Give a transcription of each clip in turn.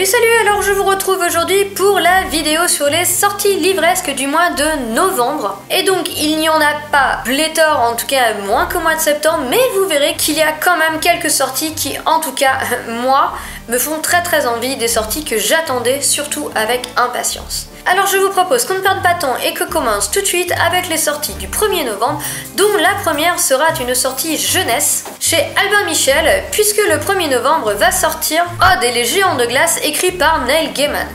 Salut, alors je vous retrouve aujourd'hui pour la vidéo sur les sorties livresques du mois de novembre. Et donc il n'y en a pas pléthore, en tout cas moins qu'au mois de septembre, mais vous verrez qu'il y a quand même quelques sorties qui, en tout cas moi, me font très envie, des sorties que j'attendais surtout avec impatience. Alors je vous propose qu'on ne perde pas de temps et que commence tout de suite avec les sorties du 1er novembre, dont la première sera une sortie jeunesse chez Albin Michel, puisque le 1er novembre va sortir Odd et les géants de glace, écrit par Neil Gaiman.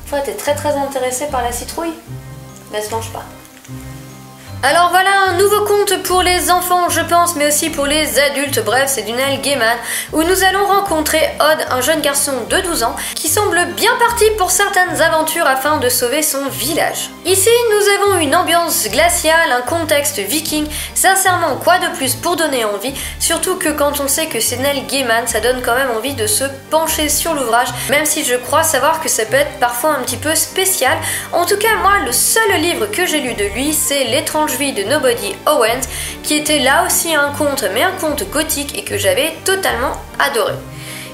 Toi, t'es très intéressé par la citrouille? Mais elle se mange pas. Alors voilà un nouveau conte pour les enfants, je pense, mais aussi pour les adultes. Bref, c'est du Neil Gaiman, où nous allons rencontrer Odd, un jeune garçon de 12 ans, qui semble bien parti pour certaines aventures afin de sauver son village. Ici, nous avons une ambiance glaciale, un contexte viking. Sincèrement, quoi de plus pour donner envie? Surtout que quand on sait que c'est Neil Gaiman, ça donne quand même envie de se pencher sur l'ouvrage, même si je crois savoir que ça peut être parfois un petit peu spécial. En tout cas, moi, le seul livre que j'ai lu de lui, c'est L'étrange vie de Nobody Owens, qui était là aussi un conte, mais un conte gothique, et que j'avais totalement adoré.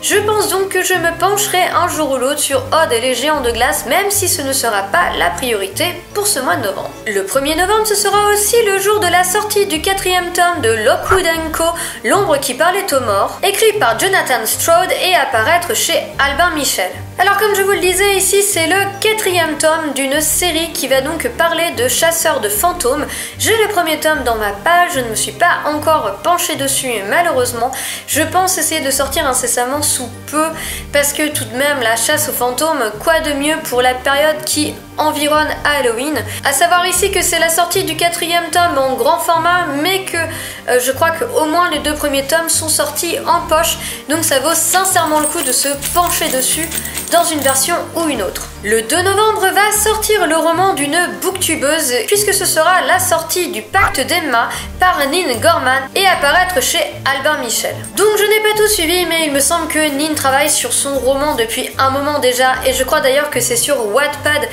Je pense donc que je me pencherai un jour ou l'autre sur Odd et les géants de glace, même si ce ne sera pas la priorité pour ce mois de novembre. Le 1er novembre, ce sera aussi le jour de la sortie du 4e tome de Lockwood & Co, L'ombre qui parlait aux morts, écrit par Jonathan Stroud et apparaître chez Albin Michel. Alors comme je vous le disais, ici c'est le 4e tome d'une série qui va donc parler de chasseurs de fantômes. J'ai le 1er tome dans ma page, je ne me suis pas encore penchée dessus malheureusement. Je pense essayer de sortir incessamment sous peu, parce que tout de même la chasse aux fantômes, quoi de mieux pour la période qui environne Halloween. À savoir ici que c'est la sortie du 4e tome en grand format, mais que je crois qu'au moins les 2 premiers tomes sont sortis en poche, donc ça vaut sincèrement le coup de se pencher dessus dans une version ou une autre. Le 2 novembre va sortir le roman d'une booktubeuse, puisque ce sera la sortie du Pacte d'Emma par Nin Gorman et apparaître chez Albin Michel. Donc je n'ai pas tout suivi, mais il me semble que Nin travaille sur son roman depuis un moment déjà, et je crois d'ailleurs que c'est sur Wattpad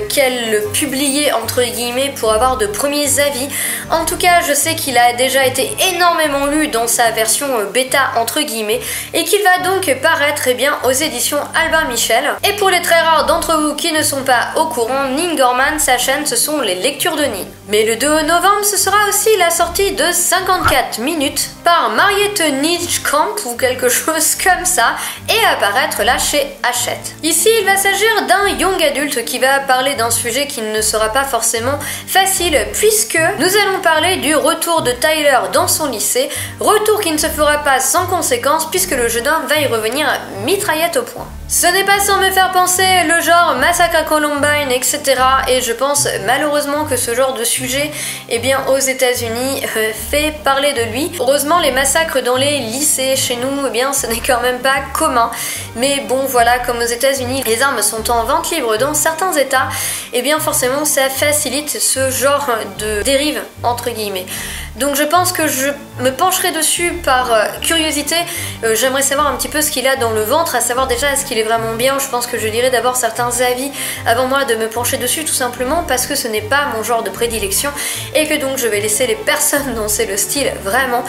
qu'elle le publiait entre guillemets pour avoir de premiers avis. En tout cas, je sais qu'il a déjà été énormément lu dans sa version bêta entre guillemets, et qu'il va donc paraître aux éditions Albin Michel. Et pour les très rares d'entre vous qui ne sont pas au courant, Nin Gorman, sa chaîne, ce sont les lectures de Nin. Mais le 2 novembre, ce sera aussi la sortie de 54 minutes par Mariette Nijkamp ou quelque chose comme ça, et apparaître là chez Hachette. Ici, il va s'agir d'un young adulte qui va parler d'un sujet qui ne sera pas forcément facile, puisque nous allons parler du retour de Tyler dans son lycée, retour qui ne se fera pas sans conséquence puisque le jeune homme va y revenir mitraillette au poing. Ce n'est pas sans me faire penser le genre Massacre à Columbine, etc. Et je pense malheureusement que ce genre de sujet, aux États-Unis, fait parler de lui. Heureusement, les massacres dans les lycées chez nous, ce n'est quand même pas commun. Mais bon, voilà, comme aux États-Unis, les armes sont en vente libre dans certains États, forcément, ça facilite ce genre de dérive, entre guillemets. Donc je pense que je me pencherai dessus par curiosité. J'aimerais savoir un petit peu ce qu'il a dans le ventre, à savoir déjà est-ce qu'il est vraiment bien. Je pense que je lirai d'abord certains avis avant moi de me pencher dessus, tout simplement parce que ce n'est pas mon genre de prédilection, et que donc je vais laisser les personnes dont c'est le style vraiment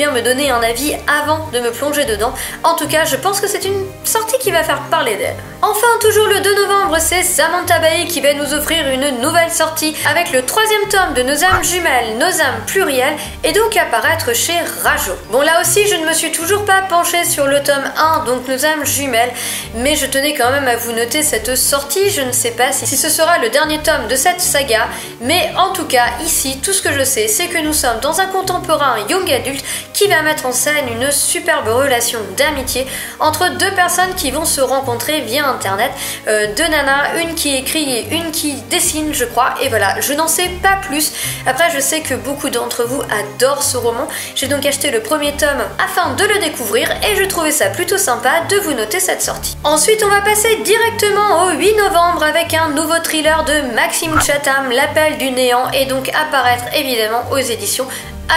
me donner un avis avant de me plonger dedans. En tout cas, je pense que c'est une sortie qui va faire parler d'elle. Enfin, toujours le 2 novembre, c'est Samantha Bailey qui va nous offrir une nouvelle sortie avec le 3e tome de Nos âmes jumelles, Nos âmes plurielles, et donc apparaître chez Rajo. Bon, là aussi, je ne me suis toujours pas penchée sur le tome 1, donc Nos âmes jumelles, mais je tenais quand même à vous noter cette sortie. Je ne sais pas si ce sera le dernier tome de cette saga, mais en tout cas, ici, tout ce que je sais, c'est que nous sommes dans un contemporain young adulte qui va mettre en scène une superbe relation d'amitié entre 2 personnes qui vont se rencontrer via internet, 2 nanas, une qui écrit et une qui dessine, je crois, et voilà, je n'en sais pas plus. Après, je sais que beaucoup d'entre vous adorent ce roman, j'ai donc acheté le 1er tome afin de le découvrir, et je trouvais ça plutôt sympa de vous noter cette sortie. Ensuite, on va passer directement au 8 novembre avec un nouveau thriller de Maxime Chatham, L'appel du néant, et donc apparaître évidemment aux éditions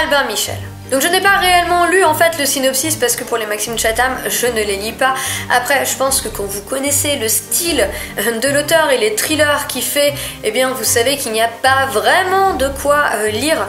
Albin Michel. Donc je n'ai pas réellement lu en fait le synopsis parce que pour les Maxime Chatham, je ne les lis pas. Après, je pense que quand vous connaissez le style de l'auteur et les thrillers qu'il fait, eh bien vous savez qu'il n'y a pas vraiment de quoi lire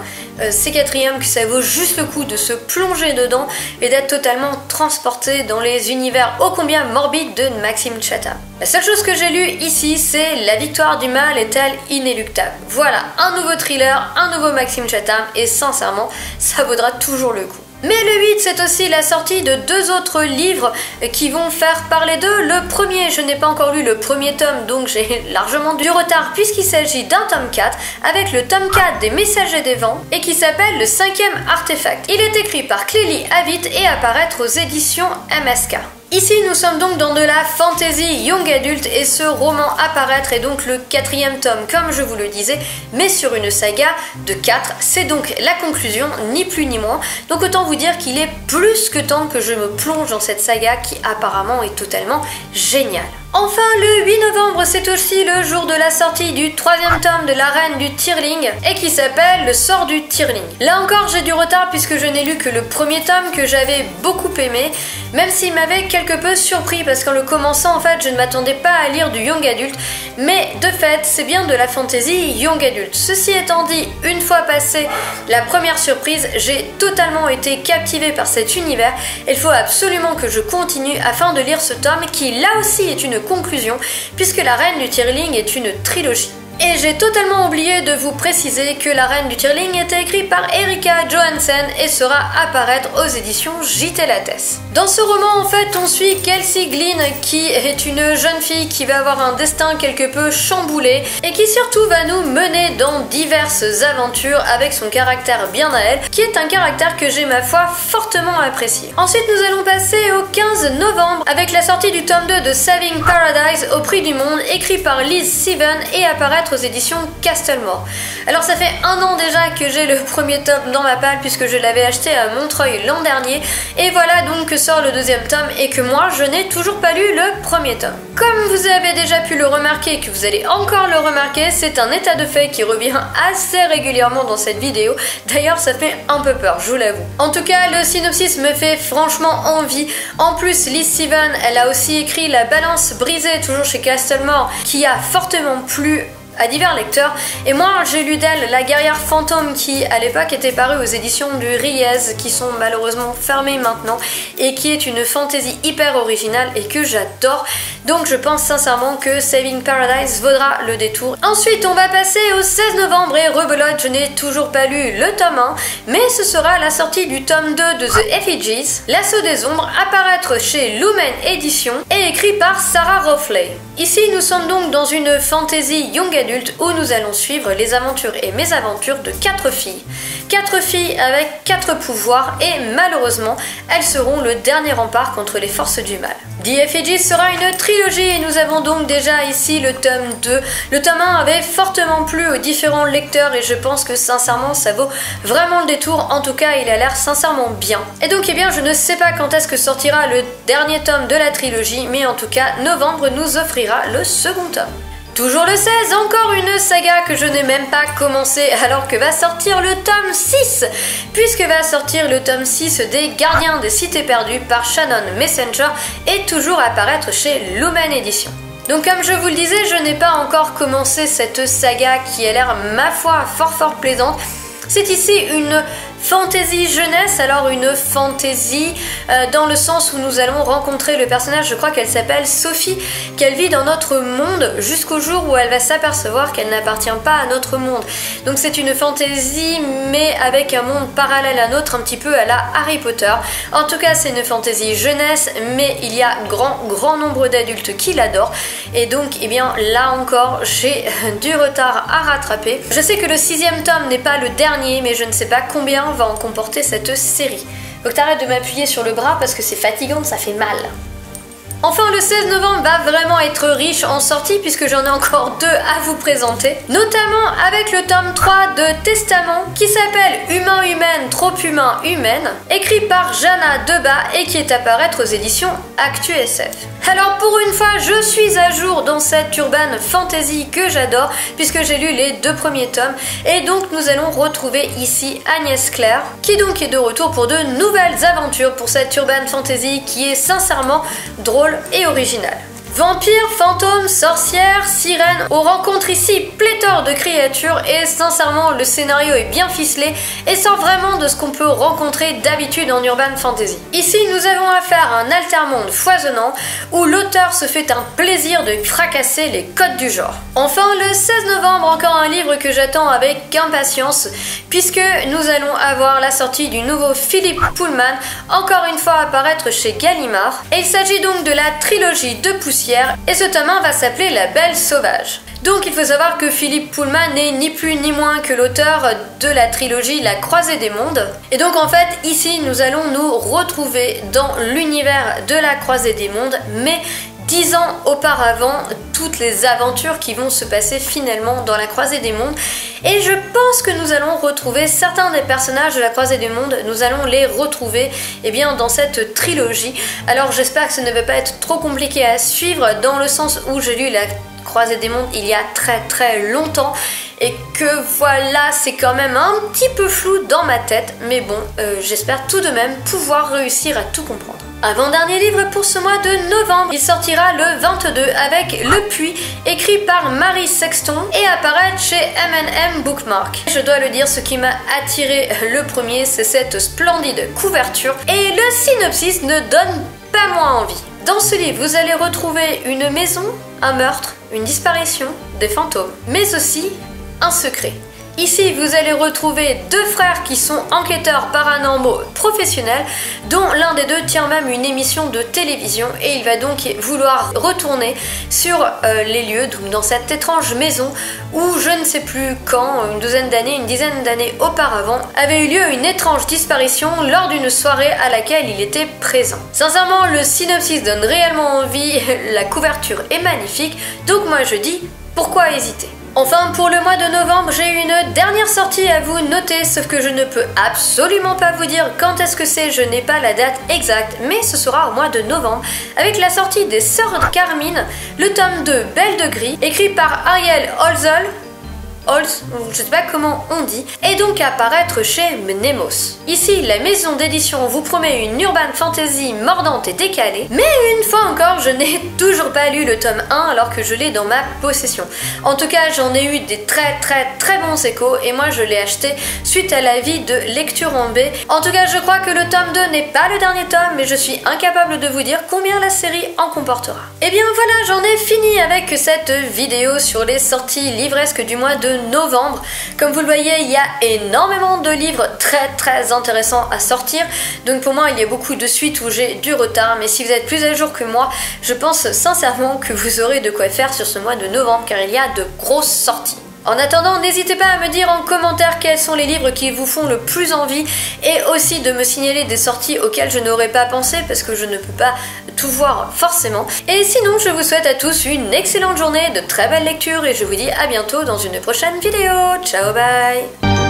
ces quatrièmes, que ça vaut juste le coup de se plonger dedans et d'être totalement transporté dans les univers ô combien morbides de Maxime Chatham. La seule chose que j'ai lue ici, c'est La victoire du mal est-elle inéluctable. Voilà, un nouveau thriller, un nouveau Maxime Chatham, et sincèrement, ça vaudra toujours le coup. Mais le 8, c'est aussi la sortie de 2 autres livres qui vont faire parler d'eux. Le premier, je n'ai pas encore lu le premier tome, donc j'ai largement du retard puisqu'il s'agit d'un tome 4 avec le tome 4 des Messagers des Vents et qui s'appelle Le 5e artefact. Il est écrit par Clélie Avitt et apparaître aux éditions MSK. Ici, nous sommes donc dans de la fantasy young adulte et ce roman apparaître est donc le 4e tome, comme je vous le disais, mais sur une saga de 4. C'est donc la conclusion, ni plus ni moins. Donc autant vous dire qu'il est plus que temps que je me plonge dans cette saga qui apparemment est totalement géniale. Enfin, le 8 novembre, c'est aussi le jour de la sortie du 3e tome de La Reine du Tyrling et qui s'appelle Le sort du Tyrling. Là encore, j'ai du retard puisque je n'ai lu que le premier tome que j'avais beaucoup aimé, même s'il m'avait quelque peu surpris parce qu'en le commençant, en fait, je ne m'attendais pas à lire du young adulte, mais de fait, c'est bien de la fantasy young adulte. Ceci étant dit, une fois passé la première surprise, j'ai totalement été captivée par cet univers et il faut absolument que je continue afin de lire ce tome qui, là aussi, est une conclusion puisque La Reine du Tyrling est une trilogie. Et j'ai totalement oublié de vous préciser que La Reine du Tyrling était écrite par Erika Johansen et sera apparaître aux éditions JT Lattès. Dans ce roman, en fait, on suit Kelsey Glynn qui est une jeune fille qui va avoir un destin quelque peu chamboulé et qui surtout va nous mener dans diverses aventures avec son caractère bien à elle, qui est un caractère que j'ai ma foi fortement apprécié. Ensuite, nous allons passer au 15 novembre avec la sortie du tome 2 de Saving Paradise au prix du monde, écrit par Liz Seven et apparaître aux éditions Castlemore. Alors ça fait 1 an déjà que j'ai le premier tome dans ma palle puisque je l'avais acheté à Montreuil l'an dernier et voilà donc que sort le 2e tome et que moi je n'ai toujours pas lu le premier tome. Comme vous avez déjà pu le remarquer et que vous allez encore le remarquer, c'est un état de fait qui revient assez régulièrement dans cette vidéo. D'ailleurs ça fait un peu peur, je vous l'avoue. En tout cas, le synopsis me fait franchement envie. En plus, Liz Seven, elle a aussi écrit La Balance brisée, toujours chez Castlemore, qui a fortement plu à divers lecteurs, et moi j'ai lu d'elle La guerrière fantôme qui à l'époque était parue aux éditions du Riez qui sont malheureusement fermées maintenant et qui est une fantaisie hyper originale et que j'adore, donc je pense sincèrement que Saving Paradise vaudra le détour. Ensuite on va passer au 16 novembre et rebelote, je n'ai toujours pas lu le tome 1 mais ce sera la sortie du tome 2 de The Effigies, L'assaut des ombres, apparaître chez Lumen Éditions et écrit par Sarah Rowley. Ici nous sommes donc dans une fantaisie young adulte où nous allons suivre les aventures et mésaventures de 4 filles. 4 filles avec 4 pouvoirs et malheureusement elles seront le dernier rempart contre les forces du mal. The Effigies sera une trilogie et nous avons donc déjà ici le tome 2. Le tome 1 avait fortement plu aux différents lecteurs et je pense que sincèrement ça vaut vraiment le détour, en tout cas il a l'air sincèrement bien. Et donc eh bien je ne sais pas quand est-ce que sortira le dernier tome de la trilogie, mais en tout cas novembre nous offrira le second tome. Toujours le 16, encore une saga que je n'ai même pas commencé alors que va sortir le tome 6, puisque va sortir le tome 6 des Gardiens des Cités Perdues par Shannon Messenger et toujours apparaître chez Lumen Éditions. Donc comme je vous le disais, je n'ai pas encore commencé cette saga qui a l'air ma foi fort plaisante. C'est ici une fantasy jeunesse, alors une fantasy dans le sens où nous allons rencontrer le personnage, je crois qu'elle s'appelle Sophie, qu'elle vit dans notre monde jusqu'au jour où elle va s'apercevoir qu'elle n'appartient pas à notre monde. Donc c'est une fantasy mais avec un monde parallèle à nôtre, un petit peu à la Harry Potter. En tout cas c'est une fantasy jeunesse mais il y a grand nombre d'adultes qui l'adorent et donc eh bien là encore j'ai du retard à rattraper. Je sais que le 6e tome n'est pas le dernier mais je ne sais pas combien va en comporter cette série. Faut que t'arrêtes de m'appuyer sur le bras parce que c'est fatigant, ça fait mal. Enfin, le 16 novembre va vraiment être riche en sorties puisque j'en ai encore 2 à vous présenter, notamment avec le tome 3 de Testament qui s'appelle Humain Humaine, Trop Humain Humaine, écrit par Jana Debat et qui est à paraître aux éditions Actu SF. Alors pour une fois, je suis à jour dans cette urban fantasy que j'adore puisque j'ai lu les 2 premiers tomes et donc nous allons retrouver ici Agnès Claire qui donc est de retour pour de nouvelles aventures pour cette urban fantasy qui est sincèrement drôle et originale. Vampires, fantômes, sorcières, sirènes, on rencontre ici pléthore de créatures et sincèrement le scénario est bien ficelé et sort vraiment de ce qu'on peut rencontrer d'habitude en urban fantasy. Ici nous avons affaire à un altermonde foisonnant où l'auteur se fait un plaisir de fracasser les codes du genre. Enfin le 16 novembre, encore un livre que j'attends avec impatience puisque nous allons avoir la sortie du nouveau Philippe Pullman, encore une fois apparaître chez Gallimard, et il s'agit donc de la trilogie de Poussière et ce tome 1 va s'appeler La Belle Sauvage. Donc il faut savoir que Philippe Pullman n'est ni plus ni moins que l'auteur de la trilogie La Croisée des Mondes. Et donc en fait ici nous allons nous retrouver dans l'univers de La Croisée des Mondes, mais 10 ans auparavant, toutes les aventures qui vont se passer finalement dans La Croisée des Mondes. Et je pense que nous allons retrouver certains des personnages de La Croisée des Mondes, nous allons les retrouver dans cette trilogie. Alors j'espère que ça ne va pas être trop compliqué à suivre dans le sens où j'ai lu La Croisée des Mondes il y a très longtemps et que voilà, c'est quand même un petit peu flou dans ma tête, mais bon, j'espère tout de même pouvoir réussir à tout comprendre. Avant-dernier livre pour ce mois de novembre, il sortira le 22 avec Le Puits, écrit par Marie Sexton et apparaître chez M&M Bookmark. Je dois le dire, ce qui m'a attiré le premier, c'est cette splendide couverture et le synopsis ne donne pas moins envie. Dans ce livre, vous allez retrouver une maison, un meurtre, une disparition, des fantômes, mais aussi un secret. Ici, vous allez retrouver 2 frères qui sont enquêteurs paranormaux professionnels, dont l'un des 2 tient même une émission de télévision et il va donc vouloir retourner sur les lieux, donc dans cette étrange maison où je ne sais plus quand, une dizaine d'années auparavant, avait eu lieu une étrange disparition lors d'une soirée à laquelle il était présent. Sincèrement, le synopsis donne réellement envie, la couverture est magnifique, donc moi je dis, pourquoi hésiter ? Enfin, pour le mois de novembre, j'ai une dernière sortie à vous noter, sauf que je ne peux absolument pas vous dire quand est-ce que c'est, je n'ai pas la date exacte, mais ce sera au mois de novembre, avec la sortie des Sœurs Carmine, le tome 2 Belle de Gris, écrit par Ariel Holzel, je sais pas comment on dit, et donc apparaître chez Mnemos. Ici, la maison d'édition vous promet une urban fantasy mordante et décalée, mais une fois encore, je n'ai toujours pas lu le tome 1 alors que je l'ai dans ma possession. En tout cas, j'en ai eu des très bons échos et moi je l'ai acheté suite à l'avis de lecture en B. En tout cas, je crois que le tome 2 n'est pas le dernier tome, mais je suis incapable de vous dire combien la série en comportera. Et bien voilà, j'en ai fini avec cette vidéo sur les sorties livresques du mois de novembre. Comme vous le voyez, il y a énormément de livres très intéressants à sortir, donc pour moi il y a beaucoup de suites où j'ai du retard, mais si vous êtes plus à jour que moi, je pense sincèrement que vous aurez de quoi faire sur ce mois de novembre car il y a de grosses sorties. En attendant, n'hésitez pas à me dire en commentaire quels sont les livres qui vous font le plus envie et aussi de me signaler des sorties auxquelles je n'aurais pas pensé parce que je ne peux pas tout voir forcément. Et sinon, je vous souhaite à tous une excellente journée, de très belles lectures et je vous dis à bientôt dans une prochaine vidéo. Ciao, bye!